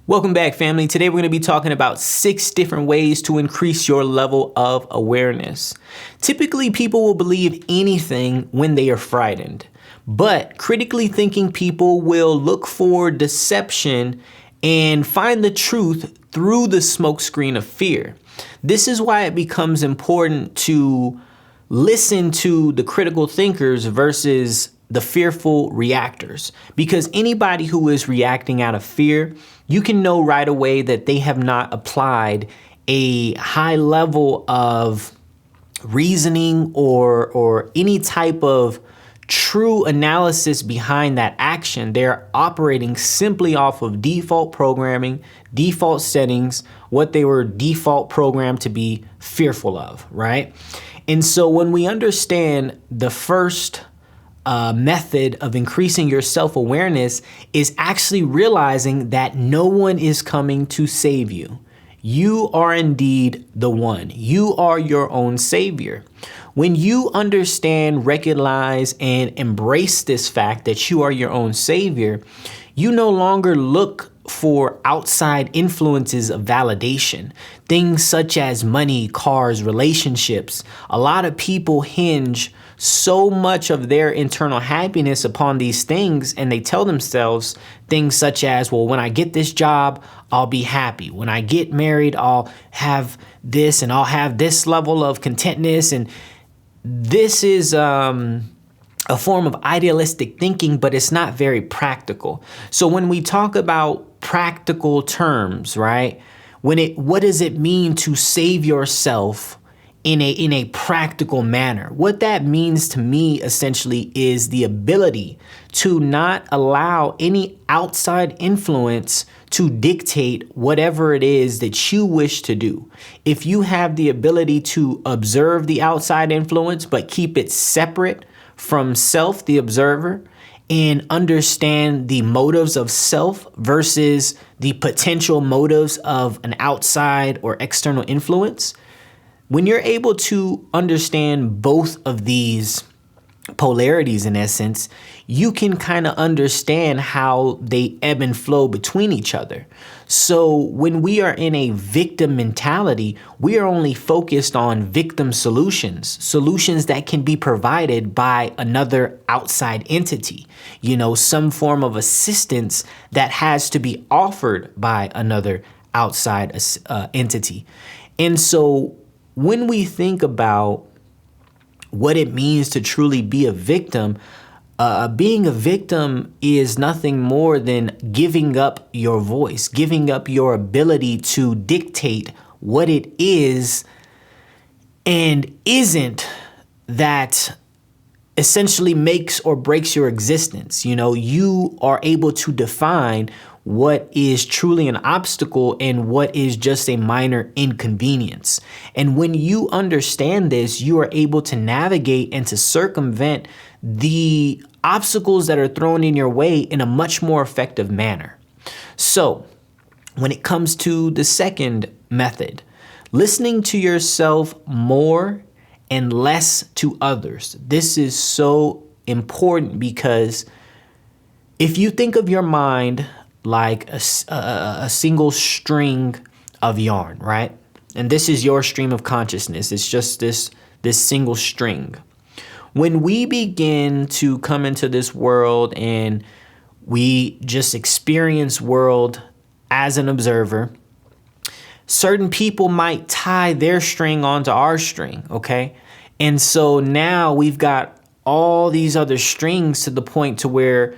Welcome back, family. Today we're going to be talking about 6 different ways to increase your level of awareness. Typically, people will believe anything when they are frightened, but critically thinking people will look for deception and find the truth through the smokescreen of fear. This is why it becomes important to listen to the critical thinkers versus the fearful reactors, because anybody who is reacting out of fear, you can know right away that they have not applied a high level of reasoning or any type of true analysis behind that action. They're operating simply off of default programming, default settings, what they were default programmed to be fearful of, right? And so when we understand the first method of increasing your self-awareness is actually realizing that no one is coming to save you. You are indeed the one. You are your own savior. When you understand, recognize, and embrace this fact that you are your own savior, you no longer look for outside influences of validation. Things such as money, cars, relationships. A lot of people hinge so much of their internal happiness upon these things, and they tell themselves things such as, well, when I get this job, I'll be happy. When I get married, I'll have this and I'll have this level of contentness. And this is a form of idealistic thinking, but it's not very practical. So when we talk about practical terms, right? What does it mean to save yourself in a practical manner? What that means to me essentially is the ability to not allow any outside influence to dictate whatever it is that you wish to do. If you have the ability to observe the outside influence, but keep it separate from self, the observer, and understand the motives of self versus the potential motives of an outside or external influence, when you're able to understand both of these polarities, in essence, you can kind of understand how they ebb and flow between each other. So when we are in a victim mentality, we are only focused on victim solutions that can be provided by another outside entity, some form of assistance that has to be offered by another outside entity. And so when we think about what it means to truly be a victim, being a victim is nothing more than giving up your voice, giving up your ability to dictate what it is and isn't that essentially makes or breaks your existence. You are able to define what is truly an obstacle and what is just a minor inconvenience. And when you understand this, you are able to navigate and to circumvent the obstacles that are thrown in your way in a much more effective manner. So when it comes to the second method, listening to yourself more and less to others. This is so important because if you think of your mind like a single string of yarn, right? And this is your stream of consciousness. It's just this single string. When we begin to come into this world and we just experience world as an observer, certain people might tie their string onto our string, okay? And so now we've got all these other strings to the point to where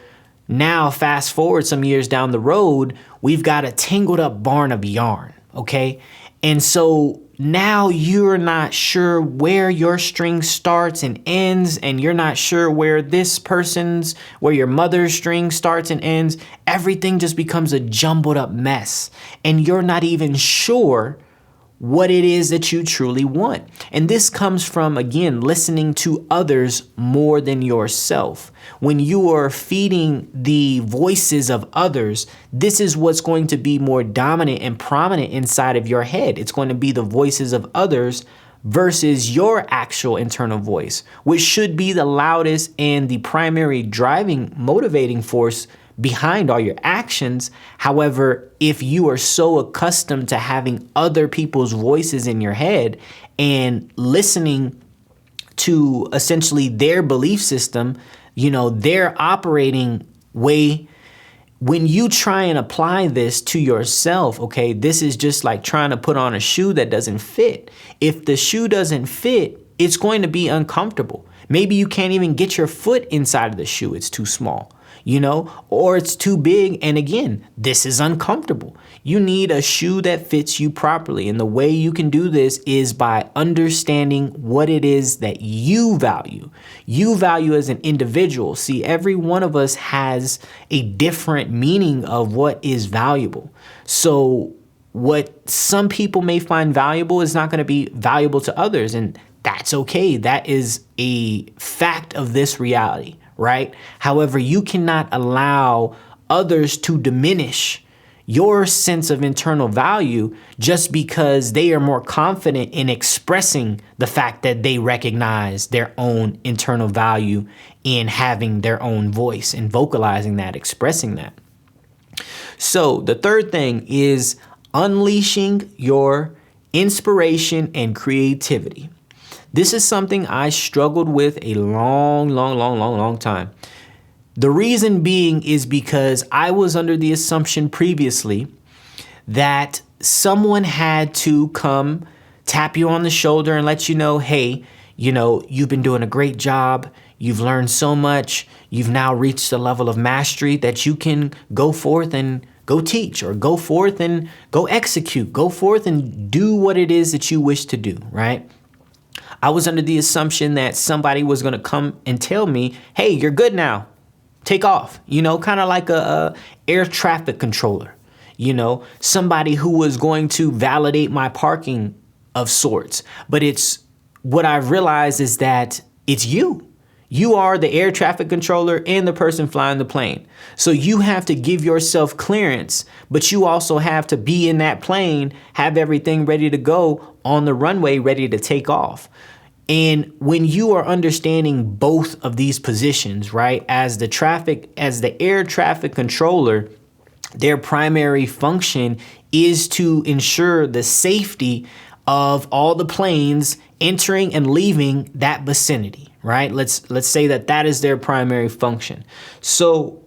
now, fast forward some years down the road, we've got a tangled up barn of yarn, okay? And so now you're not sure where your string starts and ends, and you're not sure where where your mother's string starts and ends. Everything just becomes a jumbled up mess, and you're not even sure what it is that you truly want. And this comes from, again, listening to others more than yourself. When you are feeding the voices of others, this is what's going to be more dominant and prominent inside of your head. It's going to be the voices of others versus your actual internal voice, which should be the loudest and the primary driving, motivating force behind all your actions. However, if you are so accustomed to having other people's voices in your head and listening to essentially their belief system, their operating way, when you try and apply this to yourself, okay, this is just like trying to put on a shoe that doesn't fit. If the shoe doesn't fit, it's going to be uncomfortable. Maybe you can't even get your foot inside of the shoe. It's too small, or it's too big. And again, this is uncomfortable. You need a shoe that fits you properly. And the way you can do this is by understanding what it is that you value. You value as an individual. See, every one of us has a different meaning of what is valuable. So what some people may find valuable is not going to be valuable to others. And that's okay. That is a fact of this reality, right? However, you cannot allow others to diminish your sense of internal value just because they are more confident in expressing the fact that they recognize their own internal value in having their own voice and vocalizing that, expressing that. So the third thing is unleashing your inspiration and creativity. This is something I struggled with a long time. The reason being is because I was under the assumption previously that someone had to come tap you on the shoulder and let you know, hey, you've been doing a great job. You've learned so much. You've now reached a level of mastery that you can go forth and go teach, or go forth and go execute, go forth and do what it is that you wish to do, right? I was under the assumption that somebody was going to come and tell me, hey, you're good now. Take off, kind of like a air traffic controller, somebody who was going to validate my parking of sorts. But it's what I've realized is that it's you. You are the air traffic controller and the person flying the plane. So you have to give yourself clearance, but you also have to be in that plane, have everything ready to go on the runway, ready to take off. And when you are understanding both of these positions, right, as the air traffic controller, their primary function is to ensure the safety of all the planes entering and leaving that vicinity, right? Let's say that is their primary function. So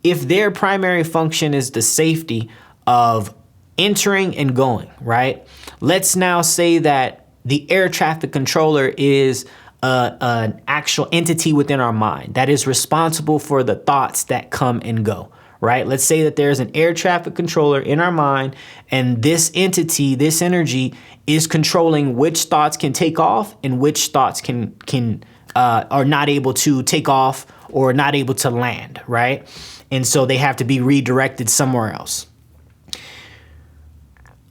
if their primary function is the safety of entering and going, right? Let's now say that the air traffic controller is an actual entity within our mind that is responsible for the thoughts that come and go, right? Let's say that there's an air traffic controller in our mind, and this entity, this energy, is controlling which thoughts can take off and which thoughts are not able to take off or not able to land, right? And so they have to be redirected somewhere else.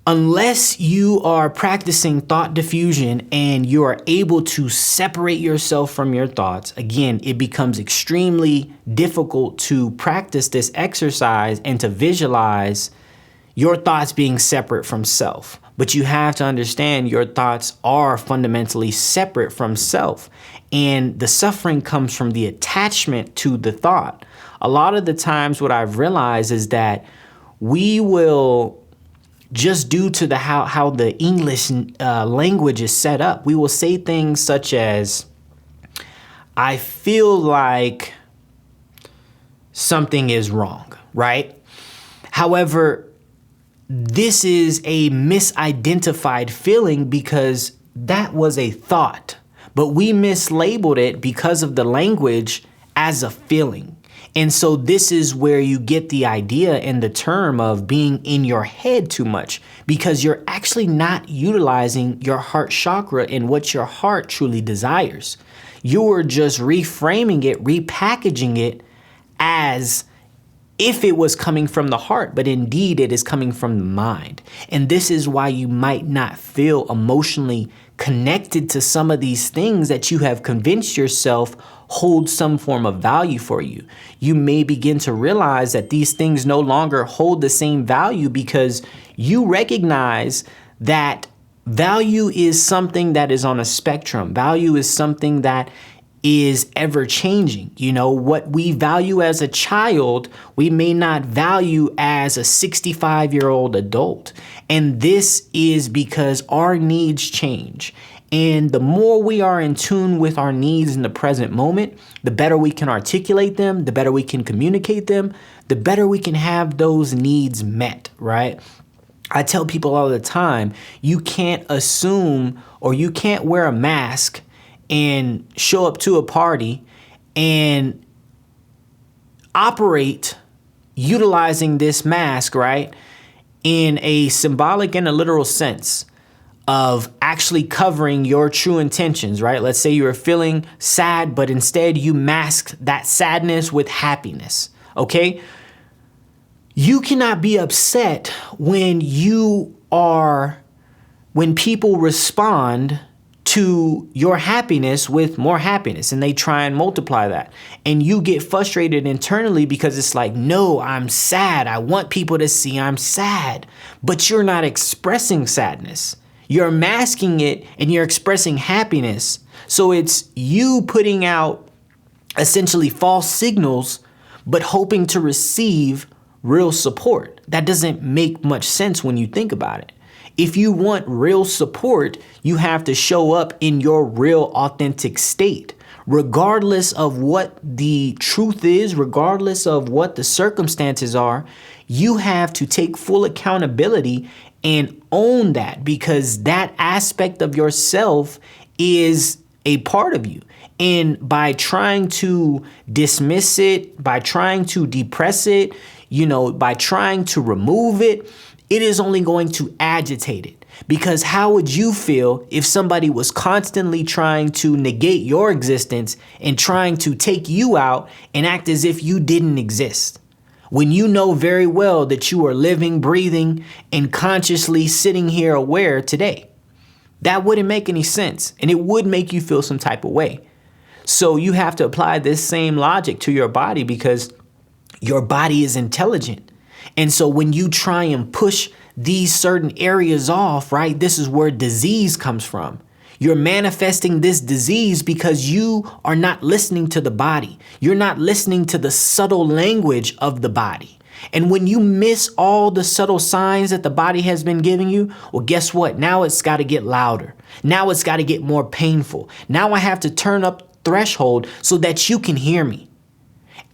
Unless you are practicing thought diffusion and you are able to separate yourself from your thoughts, again, it becomes extremely difficult to practice this exercise and to visualize your thoughts being separate from self. But you have to understand your thoughts are fundamentally separate from self. And the suffering comes from the attachment to the thought. A lot of the times what I've realized is that we will, just due to how the English language is set up, we will say things such as, I feel like something is wrong, right? However, this is a misidentified feeling because that was a thought, but we mislabeled it because of the language as a feeling. And so this is where you get the idea and the term of being in your head too much, because you're actually not utilizing your heart chakra and what your heart truly desires. You are just reframing it, repackaging it as if it was coming from the heart, but indeed it is coming from the mind. And this is why you might not feel emotionally connected to some of these things that you have convinced yourself hold some form of value for you. You may begin to realize that these things no longer hold the same value because you recognize that value is something that is on a spectrum. Value is something that is ever changing. You know, what we value as a child, we may not value as a 65-year-old adult. And this is because our needs change. And the more we are in tune with our needs in the present moment, the better we can articulate them, the better we can communicate them, the better we can have those needs met, right? I tell people all the time, you can't assume or you can't wear a mask and show up to a party and operate utilizing this mask, right, in a symbolic and a literal sense of actually covering your true intentions, right? Let's say you were feeling sad, but instead you masked that sadness with happiness, okay? You cannot be upset when people respond to your happiness with more happiness and they try and multiply that. And you get frustrated internally because it's like, no, I'm sad. I want people to see I'm sad, but you're not expressing sadness. You're masking it and you're expressing happiness. So it's you putting out essentially false signals, but hoping to receive real support. That doesn't make much sense when you think about it. If you want real support, you have to show up in your real authentic state, regardless of what the truth is, regardless of what the circumstances are. You have to take full accountability and own that, because that aspect of yourself is a part of you. And by trying to dismiss it, by trying to depress it, by trying to remove it, it is only going to agitate it. Because how would you feel if somebody was constantly trying to negate your existence and trying to take you out and act as if you didn't exist? When you know very well that you are living, breathing, and consciously sitting here aware today. That wouldn't make any sense, and it would make you feel some type of way. So you have to apply this same logic to your body, because your body is intelligent. And so when you try and push these certain areas off, right, this is where disease comes from. You're manifesting this disease because you are not listening to the body. You're not listening to the subtle language of the body. And when you miss all the subtle signs that the body has been giving you, well, guess what? Now it's got to get louder. Now it's got to get more painful. Now I have to turn up threshold so that you can hear me.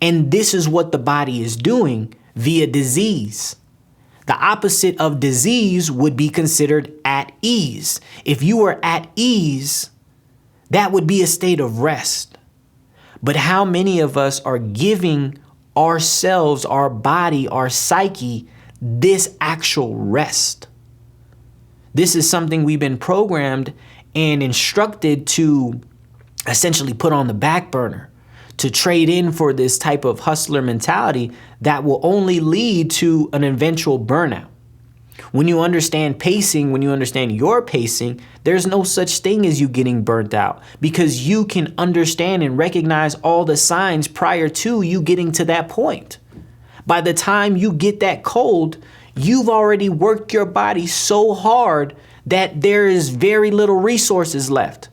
And this is what the body is doing via disease. The opposite of disease would be considered at ease. If you were at ease, that would be a state of rest. But how many of us are giving ourselves, our body, our psyche, this actual rest? This is something we've been programmed and instructed to essentially put on the back burner, to trade in for this type of hustler mentality that will only lead to an eventual burnout. When you understand pacing, when you understand your pacing, there's no such thing as you getting burnt out, because you can understand and recognize all the signs prior to you getting to that point. By the time you get that cold, you've already worked your body so hard that there is very little resources left.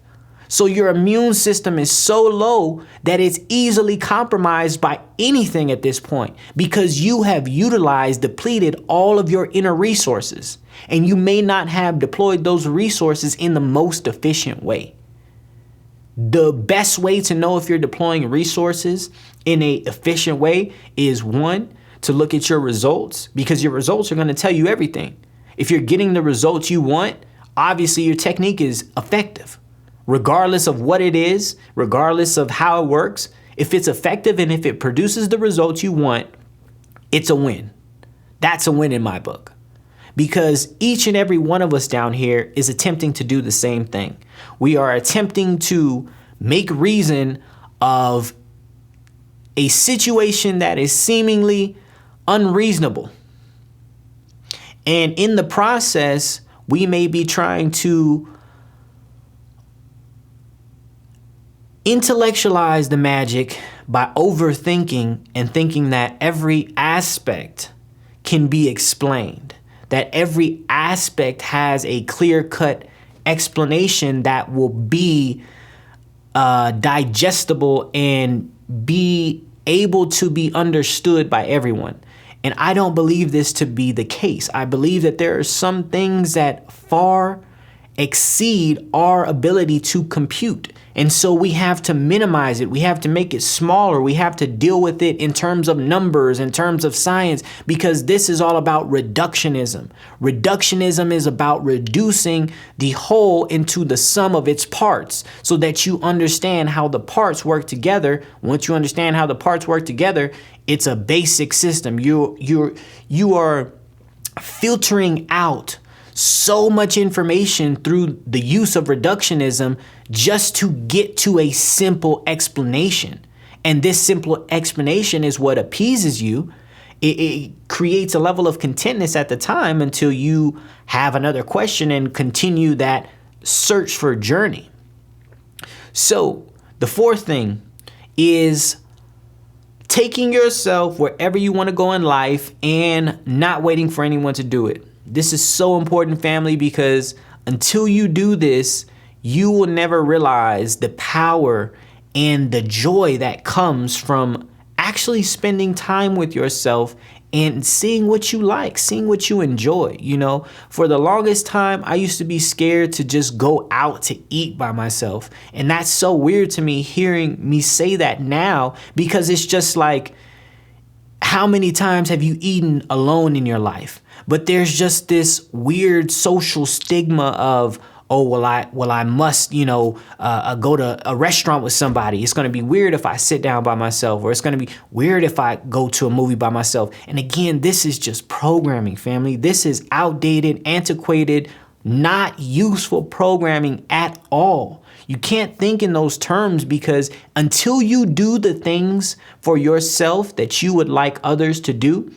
So your immune system is so low that it's easily compromised by anything at this point, because you have depleted all of your inner resources, and you may not have deployed those resources in the most efficient way. The best way to know if you're deploying resources in an efficient way is, one, to look at your results, because your results are going to tell you everything. If you're getting the results you want, obviously your technique is effective. Regardless of what it is, regardless of how it works, if it's effective and if it produces the results you want, it's a win. That's a win in my book. Because each and every one of us down here is attempting to do the same thing. We are attempting to make reason of a situation that is seemingly unreasonable. And in the process, we may be trying to intellectualize the magic by overthinking and thinking that every aspect can be explained, that every aspect has a clear-cut explanation that will be digestible and be able to be understood by everyone. And I don't believe this to be the case. I believe that there are some things that far exceed our ability to compute. And so we have to minimize it. We have to make it smaller. We have to deal with it in terms of numbers, in terms of science, because this is all about reductionism. Reductionism is about reducing the whole into the sum of its parts so that you understand how the parts work together. Once you understand how the parts work together, it's a basic system. You are filtering out so much information through the use of reductionism just to get to a simple explanation. And this simple explanation is what appeases you. It creates a level of contentness at the time until you have another question and continue that search for journey. So the fourth thing is taking yourself wherever you want to go in life and not waiting for anyone to do it. This is so important, family, because until you do this, you will never realize the power and the joy that comes from actually spending time with yourself and seeing what you like, seeing what you enjoy. You know, for the longest time, I used to be scared to just go out to eat by myself. And that's so weird to me hearing me say that now, because it's just like, how many times have you eaten alone in your life? But there's just this weird social stigma of, oh, well, I must, go to a restaurant with somebody. It's going to be weird if I sit down by myself, or it's going to be weird if I go to a movie by myself. And again, this is just programming, family. This is outdated, antiquated, not useful programming at all. You can't think in those terms, because until you do the things for yourself that you would like others to do,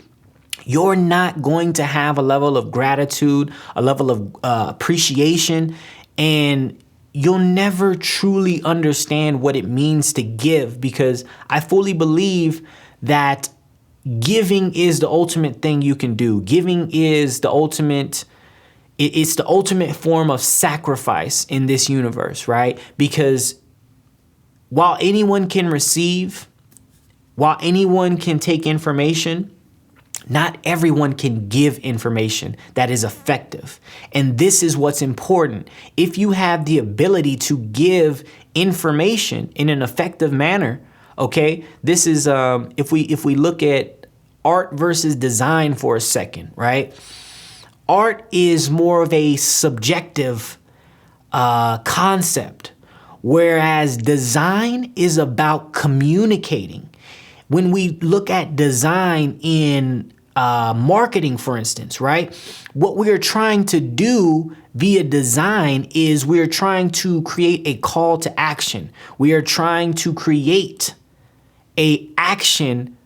you're not going to have a level of gratitude, a level of appreciation, and you'll never truly understand what it means to give, because I fully believe that giving is the ultimate thing you can do. Giving is the ultimate. It's the ultimate form of sacrifice in this universe, right? Because while anyone can receive, while anyone can take information, not everyone can give information that is effective. And this is what's important. If you have the ability to give information in an effective manner, okay, this is if we look at art versus design for a second, right? Art is more of a subjective concept, whereas design is about communicating. When we look at design in marketing, for instance, right? What we are trying to do via design is we're trying to create a call to action. We are trying to create a action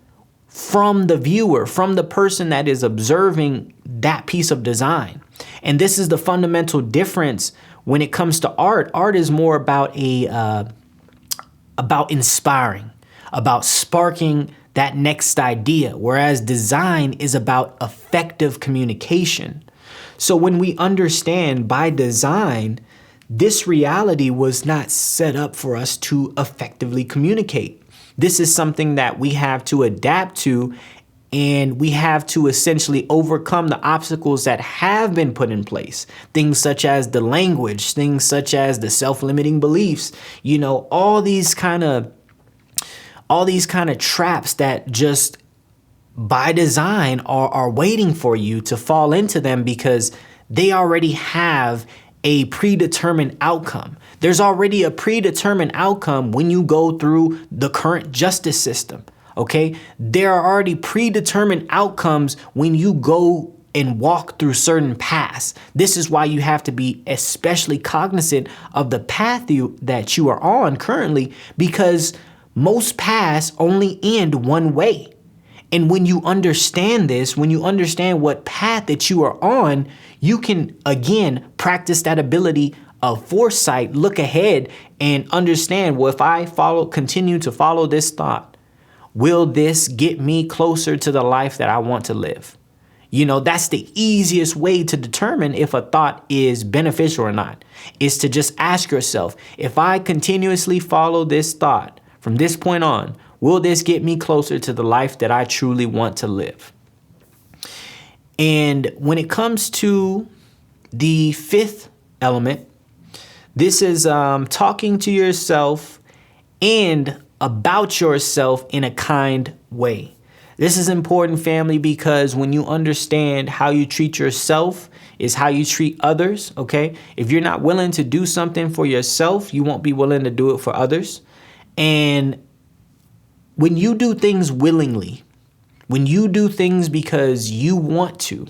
from the viewer, from the person that is observing that piece of design. And this is the fundamental difference when it comes to art. Art is more about about inspiring, about sparking that next idea, whereas design is about effective communication. So when we understand by design, this reality was not set up for us to effectively communicate. This is something that we have to adapt to, and we have to essentially overcome the obstacles that have been put in place. Things such as the language, things such as the self-limiting beliefs, all these kind of traps that just by design are waiting for you to fall into them, because they already have a predetermined outcome. There's already a predetermined outcome when you go through the current justice system, okay? There are already predetermined outcomes when you go and walk through certain paths. This is why you have to be especially cognizant of the path that you are on currently, because most paths only end one way. And when you understand this, when you understand what path that you are on, you can, again, practice that ability of foresight, look ahead and understand, well, if I continue to follow this thought, will this get me closer to the life that I want to live? That's the easiest way to determine if a thought is beneficial or not, is to just ask yourself, if I continuously follow this thought from this point on, will this get me closer to the life that I truly want to live? And when it comes to the fifth element, this is talking to yourself and about yourself in a kind way. This is important, family, because when you understand how you treat yourself is how you treat others, okay? If you're not willing to do something for yourself, you won't be willing to do it for others. And when you do things willingly, when you do things because you want to,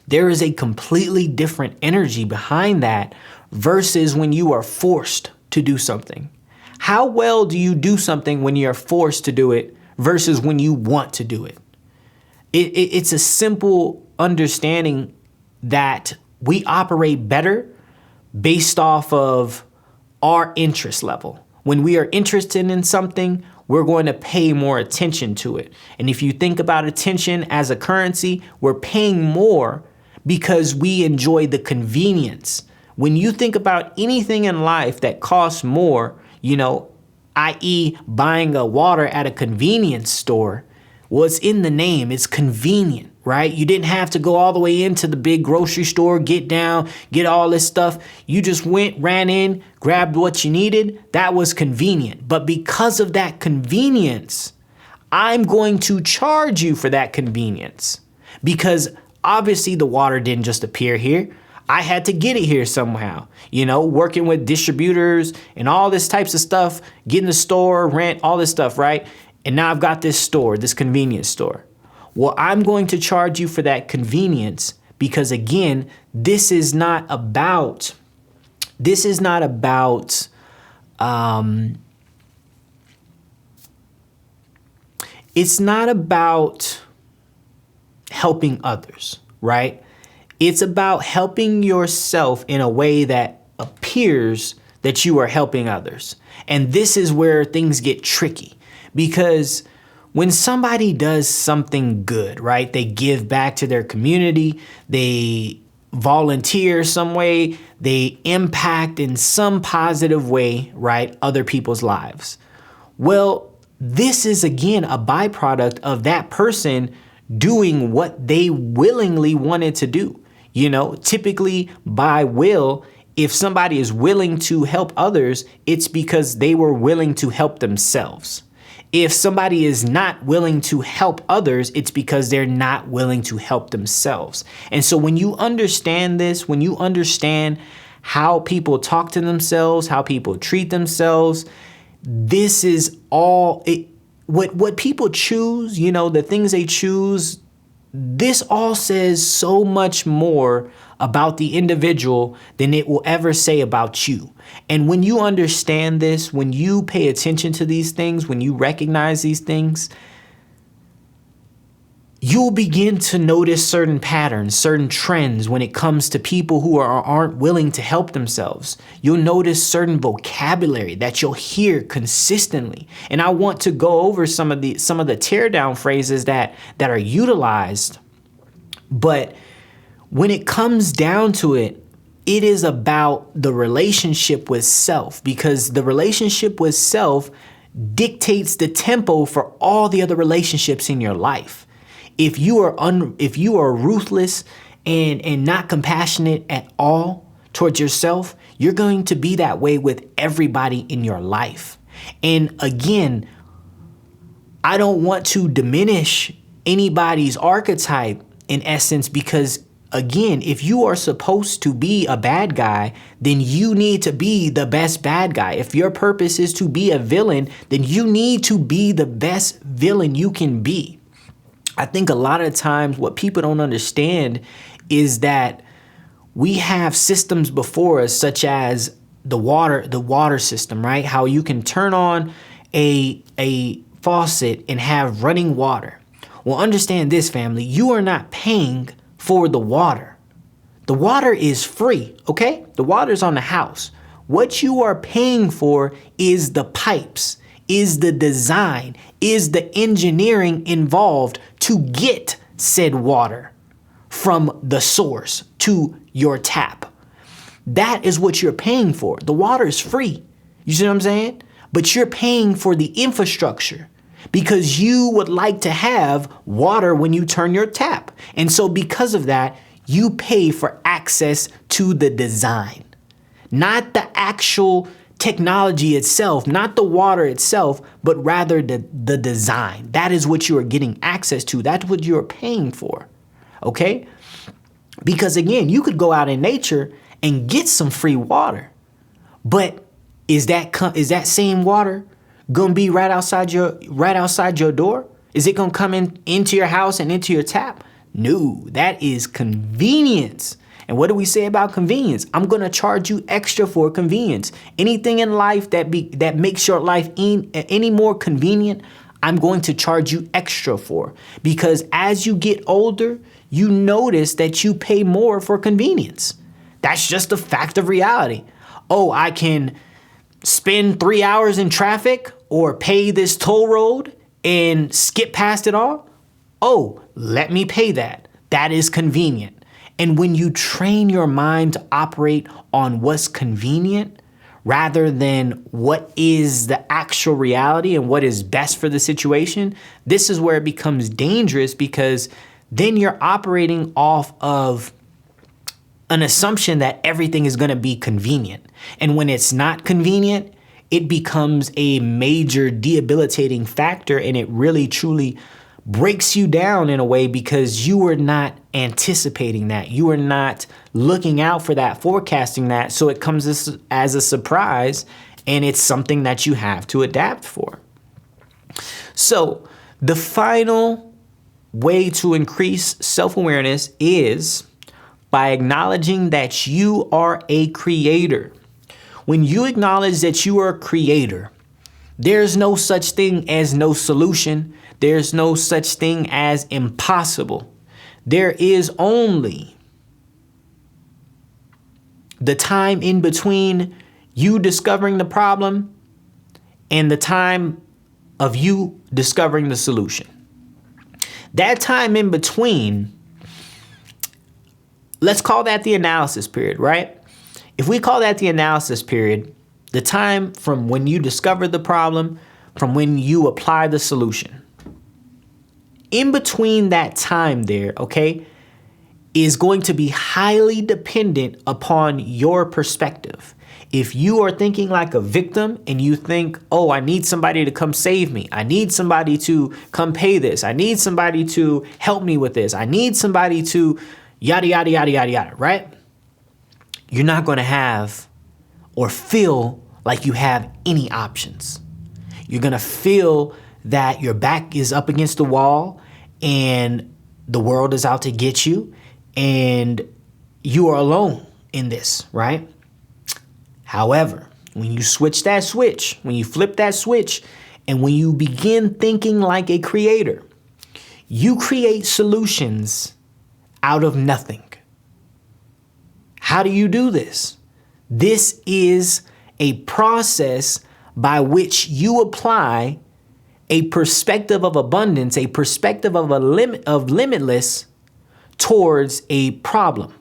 there is a completely different energy behind that versus when you are forced to do something. How well do you do something when you're forced to do it versus when you want to do it? It's a simple understanding that we operate better based off of our interest level. When we are interested in something, we're going to pay more attention to it. And if you think about attention as a currency, we're paying more because we enjoy the convenience. When you think about anything in life that costs more, i.e. buying a water at a convenience store, well, it's in the name. It's convenient, right? You didn't have to go all the way into the big grocery store, get down, get all this stuff. You just went, ran in, grabbed what you needed. That was convenient. But because of that convenience, I'm going to charge you for that convenience, because obviously the water didn't just appear here. I had to get it here somehow, working with distributors and all this types of stuff, getting the store, rent, all this stuff, right? And now I've got this store, this convenience store. Well, I'm going to charge you for that convenience because, again, it's not about helping others, right? It's about helping yourself in a way that appears that you are helping others. And this is where things get tricky, because when somebody does something good, right? They give back to their community, they volunteer some way, they impact in some positive way, right? Other people's lives. Well, this is again a byproduct of that person doing what they willingly wanted to do. Typically by will, if somebody is willing to help others, it's because they were willing to help themselves. If somebody is not willing to help others, it's because they're not willing to help themselves. And so when you understand this, when you understand how people talk to themselves, how people treat themselves, this is all what people choose, the things they choose. This all says so much more about the individual than it will ever say about you. And when you understand this, when you pay attention to these things, when you recognize these things, you'll begin to notice certain patterns, certain trends when it comes to people who aren't willing to help themselves. You'll notice certain vocabulary that you'll hear consistently. And I want to go over some of the teardown phrases that are utilized. But when it comes down to it, it is about the relationship with self, because the relationship with self dictates the tempo for all the other relationships in your life. If you are ruthless and not compassionate at all towards yourself, you're going to be that way with everybody in your life. And again, I don't want to diminish anybody's archetype in essence, because again, if you are supposed to be a bad guy, then you need to be the best bad guy. If your purpose is to be a villain, then you need to be the best villain you can be. I think a lot of times what people don't understand is that we have systems before us, such as the water system, right? How you can turn on a faucet and have running water. Well, understand this, family. You are not paying for the water. The water is free, okay? The water's on the house. What you are paying for is the pipes, is the design, is the engineering involved to get said water from the source to your tap. That is what you're paying for. The water is free. You see what I'm saying? But you're paying for the infrastructure because you would like to have water when you turn your tap. And so because of that, you pay for access to the design, not the actual technology itself, not the water itself, but rather the design. That is what you are getting access to. That's what you're paying for. Okay? Because again, you could go out in nature and get some free water, but is that same water gonna be right outside your door? Is it gonna come into your house and into your tap? No, that is convenience. And what do we say about convenience? I'm gonna charge you extra for convenience. Anything in life that makes your life any more convenient, I'm going to charge you extra for. Because as you get older, you notice that you pay more for convenience. That's just a fact of reality. Oh, I can spend 3 hours in traffic or pay this toll road and skip past it all. Oh, let me pay that. That is convenient. And when you train your mind to operate on what's convenient rather than what is the actual reality and what is best for the situation, this is where it becomes dangerous, because then you're operating off of an assumption that everything is going to be convenient. And when it's not convenient, it becomes a major debilitating factor, and it really truly breaks you down in a way because you were not anticipating that. You were not looking out for that, forecasting that. So it comes as a surprise, and it's something that you have to adapt for. So the final way to increase self-awareness is by acknowledging that you are a creator. When you acknowledge that you are a creator, there's no such thing as no solution. There's no such thing as impossible. There is only the time in between you discovering the problem and the time of you discovering the solution. That time in between, let's call that the analysis period, right? If we call that the analysis period, the time from when you discover the problem, from when you apply the solution, in between that time there, okay, is going to be highly dependent upon your perspective. If you are thinking like a victim and you think, oh, I need somebody to come save me. I need somebody to come pay this. I need somebody to help me with this. I need somebody to yada, yada, yada, yada, yada, right? You're not going to have or feel like you have any options. You're going to feel that your back is up against the wall and the world is out to get you and you are alone in this, right? However, when you switch that switch, when you flip that switch, and when you begin thinking like a creator, you create solutions out of nothing. How do you do this? This is a process by which you apply a perspective of abundance, a perspective of limitless towards a problem,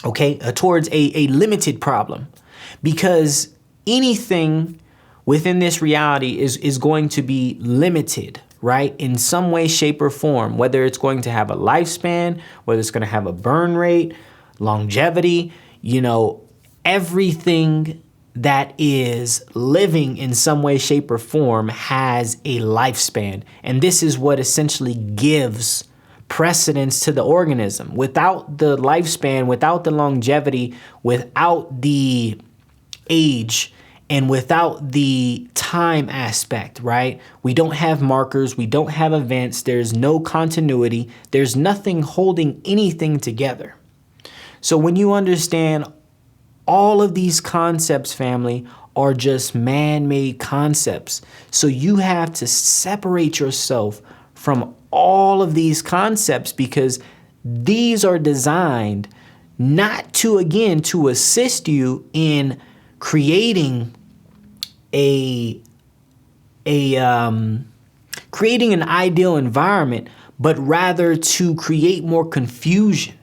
okay? Towards a limited problem, because anything within this reality is going to be limited, right? In some way, shape, or form, whether it's going to have a lifespan, whether it's going to have a burn rate, longevity, everything that is living in some way, shape, or form has a lifespan. And this is what essentially gives precedence to the organism. Without the lifespan, without the longevity, without the age, and without the time aspect, right? We don't have markers, we don't have events, there's no continuity, there's nothing holding anything together. So when you understand all of these concepts, family, are just man-made concepts. So you have to separate yourself from all of these concepts, because these are designed not to, again, to assist you in creating creating an ideal environment, but rather to create more confusion.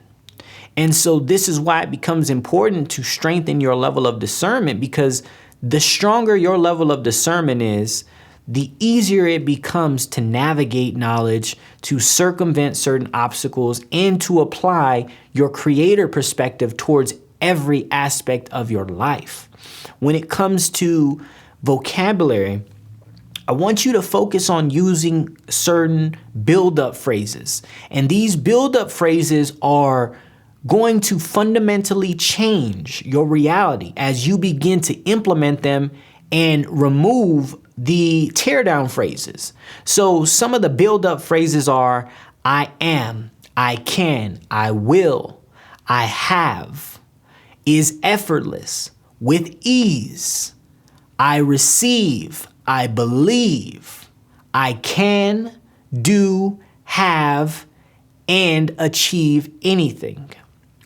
And so this is why it becomes important to strengthen your level of discernment, because the stronger your level of discernment is, the easier it becomes to navigate knowledge, to circumvent certain obstacles, and to apply your creator perspective towards every aspect of your life. When it comes to vocabulary, I want you to focus on using certain build-up phrases. And these build-up phrases are going to fundamentally change your reality as you begin to implement them and remove the teardown phrases. So some of the build-up phrases are: I am, I can, I will, I have, is effortless, with ease, I receive, I believe, I can, do, have, and achieve anything.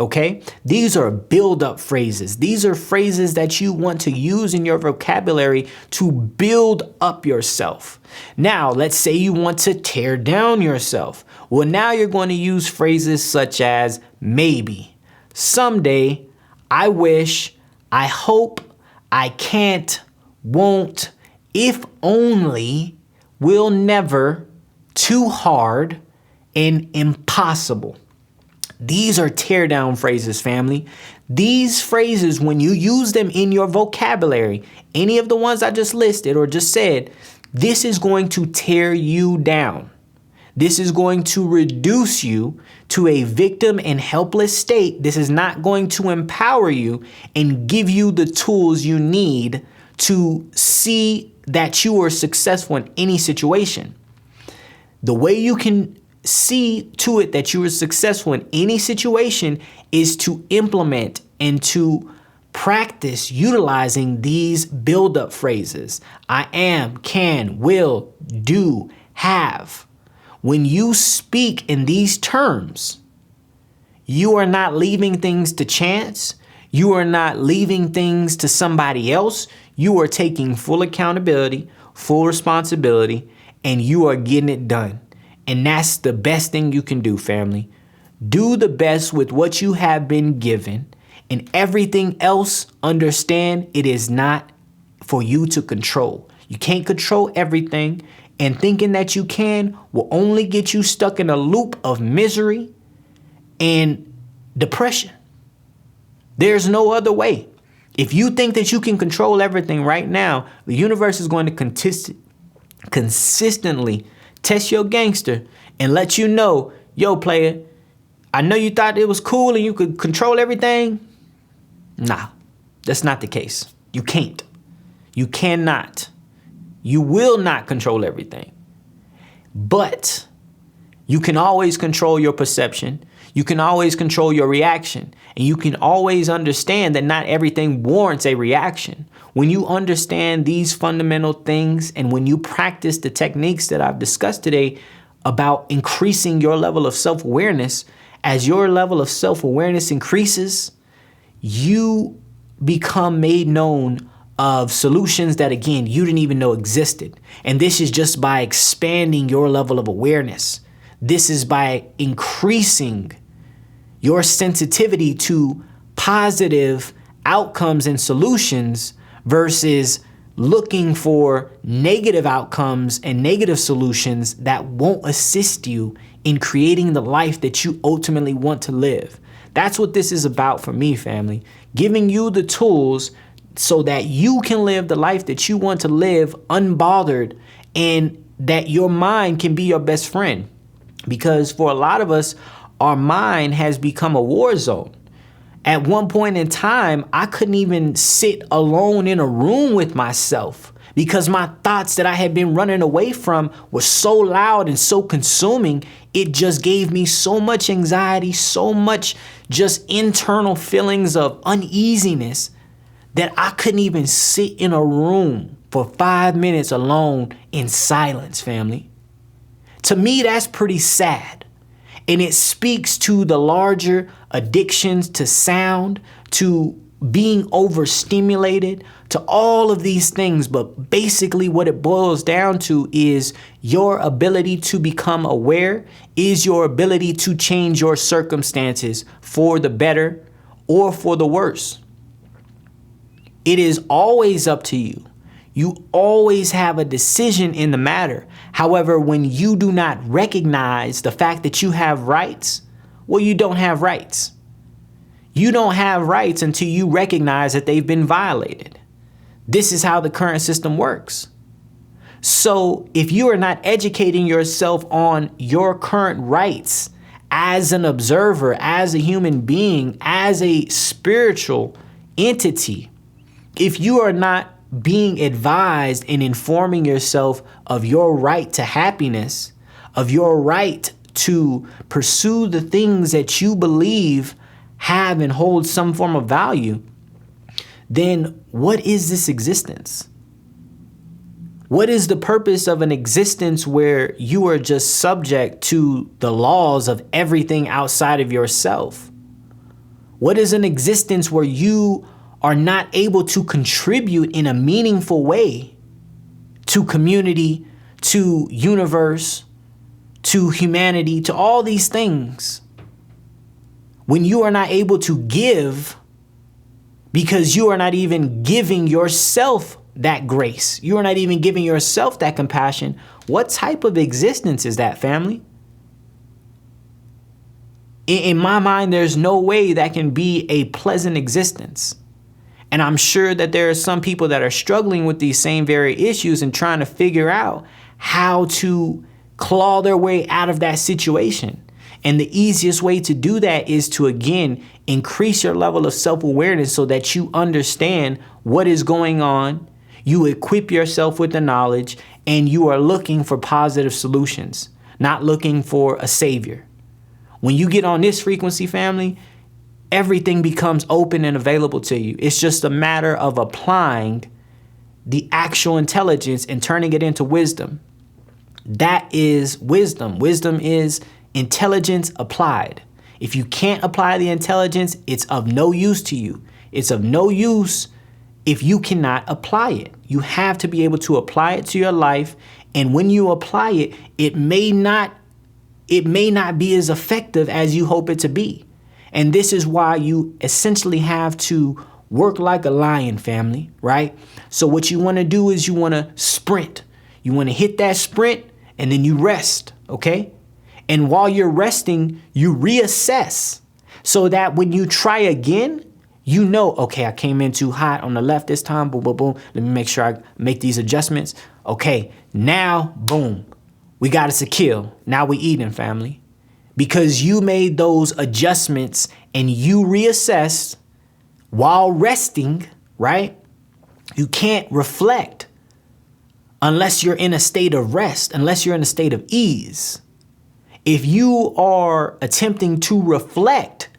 Okay? These are build-up phrases. These are phrases that you want to use in your vocabulary to build up yourself. Now, let's say you want to tear down yourself. Well, now you're going to use phrases such as maybe, someday, I wish, I hope, I can't, won't, if only, will never, too hard, and impossible. These are tear down phrases, family. These phrases, when you use them in your vocabulary, any of the ones I just listed or just said, this is going to tear you down. This is going to reduce you to a victim and helpless state. This is not going to empower you and give you the tools you need to see that you are successful in any situation. The way you can see to it that you are successful in any situation is to implement and to practice utilizing these build-up phrases. I am, can, will, do, have. When you speak in these terms, you are not leaving things to chance. You are not leaving things to somebody else. You are taking full accountability, full responsibility, and you are getting it done. And that's the best thing you can do, family. Do the best with what you have been given, and everything else, understand it is not for you to control. You can't control everything, and thinking that you can will only get you stuck in a loop of misery and depression. There's no other way. If you think that you can control everything right now, the universe is going to consistently test your gangster and let you know, yo, player, I know you thought it was cool and you could control everything. Nah, that's not the case. You can't. You cannot. You will not control everything. But you can always control your perception. You can always control your reaction. And you can always understand that not everything warrants a reaction. When you understand these fundamental things and when you practice the techniques that I've discussed today about increasing your level of self-awareness, as your level of self-awareness increases, you become made known of solutions that, again, you didn't even know existed. And this is just by expanding your level of awareness. This is by increasing your sensitivity to positive outcomes and solutions versus looking for negative outcomes and negative solutions that won't assist you in creating the life that you ultimately want to live. That's what this is about for me, family. Giving you the tools so that you can live the life that you want to live unbothered, and that your mind can be your best friend. Because for a lot of us, our mind has become a war zone. At one point in time, I couldn't even sit alone in a room with myself because my thoughts that I had been running away from were so loud and so consuming. It just gave me so much anxiety, so much just internal feelings of uneasiness that I couldn't even sit in a room for 5 minutes alone in silence, family. To me, that's pretty sad. And it speaks to the larger addictions to sound, to being overstimulated, to all of these things. But basically what it boils down to is your ability to become aware is your ability to change your circumstances for the better or for the worse. It is always up to you. You always have a decision in the matter. However, when you do not recognize the fact that you have rights, well, you don't have rights. You don't have rights until you recognize that they've been violated. This is how the current system works. So if you are not educating yourself on your current rights as an observer, as a human being, as a spiritual entity, if you are not being advised and informing yourself of your right to happiness, of your right to pursue the things that you believe have and hold some form of value, then what is this existence? What is the purpose of an existence where you are just subject to the laws of everything outside of yourself? What is an existence where you are not able to contribute in a meaningful way to community, to universe, to humanity, to all these things? When you are not able to give because you are not even giving yourself that grace, you are not even giving yourself that compassion, what type of existence is that, family? In my mind, there's no way that can be a pleasant existence. And I'm sure that there are some people that are struggling with these same very issues and trying to figure out how to claw their way out of that situation. And the easiest way to do that is to, again, increase your level of self-awareness so that you understand what is going on. You equip yourself with the knowledge and you are looking for positive solutions, not looking for a savior. When you get on this frequency, family, everything becomes open and available to you. It's just a matter of applying the actual intelligence and turning it into wisdom. That is wisdom. Wisdom is intelligence applied. If you can't apply the intelligence, it's of no use to you. It's of no use if you cannot apply it. You have to be able to apply it to your life. And when you apply it, it may not be as effective as you hope it to be. And this is why you essentially have to work like a lion, family, right? So what you want to do is you want to sprint. You want to hit that sprint and then you rest, okay? And while you're resting, you reassess so that when you try again, you know, okay, I came in too hot on the left this time. Boom, boom, boom. Let me make sure I make these adjustments. Okay, now, boom, we got us a kill. Now we eating, family. Because you made those adjustments and you reassessed while resting, right? You can't reflect unless you're in a state of rest, unless you're in a state of ease. If you are attempting to reflect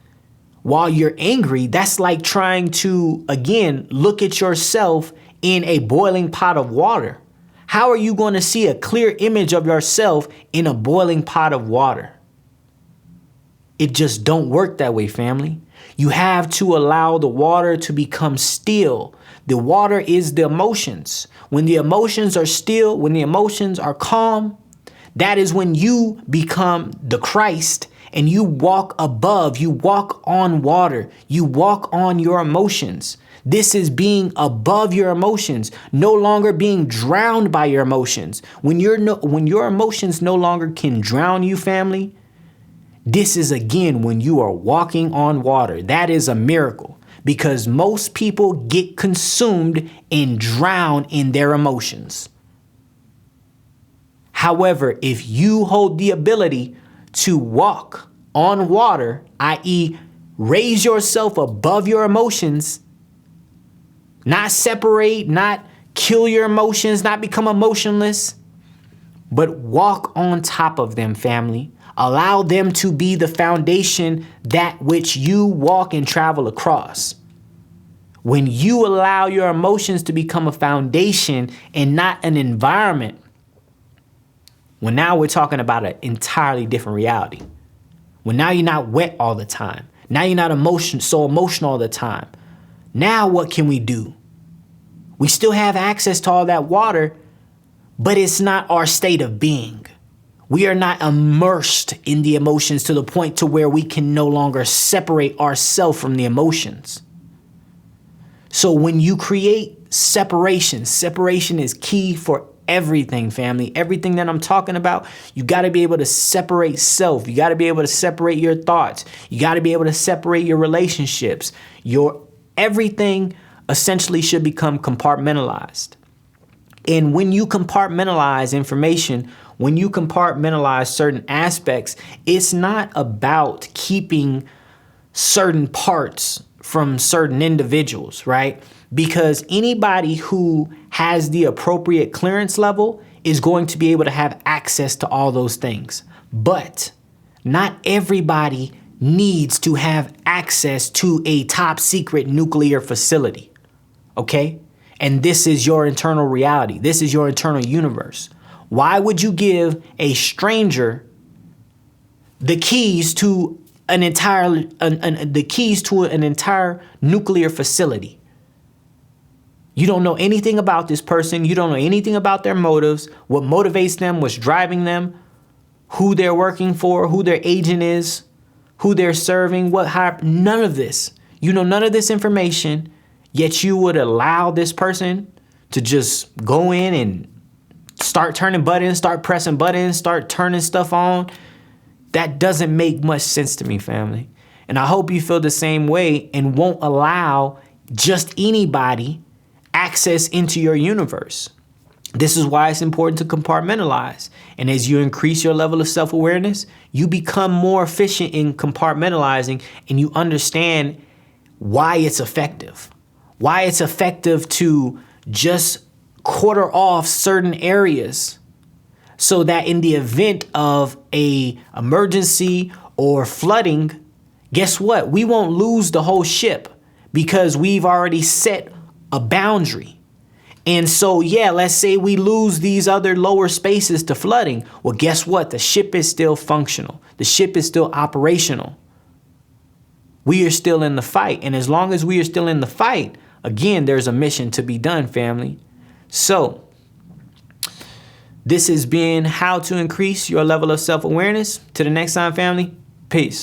while you're angry, that's like trying to, again, look at yourself in a boiling pot of water. How are you going to see a clear image of yourself in a boiling pot of water? It just don't work that way, family. You have to allow the water to become still. The water is the emotions. When the emotions are still, when the emotions are calm, that is when you become the Christ and you walk above, you walk on water, you walk on your emotions. This is being above your emotions, no longer being drowned by your emotions. When your emotions no longer can drown you, family, this is again when you are walking on water. That is a miracle because most people get consumed and drown in their emotions. However, if you hold the ability to walk on water, i.e., raise yourself above your emotions, not separate, not kill your emotions, not become emotionless, but walk on top of them, family. Allow them to be the foundation that which you walk and travel across. When you allow your emotions to become a foundation and not an environment, well, now we're talking about an entirely different reality. Well, now you're not wet all the time. Now you're not so emotional all the time. Now what can we do? We still have access to all that water, but it's not our state of being. We are not immersed in the emotions to the point to where we can no longer separate ourselves from the emotions. So when you create separation is key for everything, family. Everything that I'm talking about, you got to be able to separate self. You got to be able to separate your thoughts. You got to be able to separate your relationships. Your everything essentially should become compartmentalized. And when you compartmentalize information, when you compartmentalize certain aspects, it's not about keeping certain parts from certain individuals, right? Because anybody who has the appropriate clearance level is going to be able to have access to all those things. But not everybody needs to have access to a top secret nuclear facility, okay? And this is your internal reality. This is your internal universe. Why would you give a stranger the keys to an entire nuclear facility? You don't know anything about this person. You don't know anything about their motives, what motivates them, what's driving them, who they're working for, who their agent is, who they're serving, none of this. You know none of this information, yet you would allow this person to just go in and start turning buttons, start pressing buttons, start turning stuff on. That doesn't make much sense to me, family. And I hope you feel the same way and won't allow just anybody access into your universe. This is why it's important to compartmentalize. And as you increase your level of self-awareness, you become more efficient in compartmentalizing and you understand why it's effective. Why it's effective to just quarter off certain areas so that in the event of a emergency or flooding, guess what? We won't lose the whole ship because we've already set a boundary. And so, yeah, let's say we lose these other lower spaces to flooding. Well, guess what? The ship is still functional. The ship is still operational. We are still in the fight. And as long as we are still in the fight, again, there's a mission to be done, family. So this has been how to increase your level of self-awareness. To the next time, family. Peace.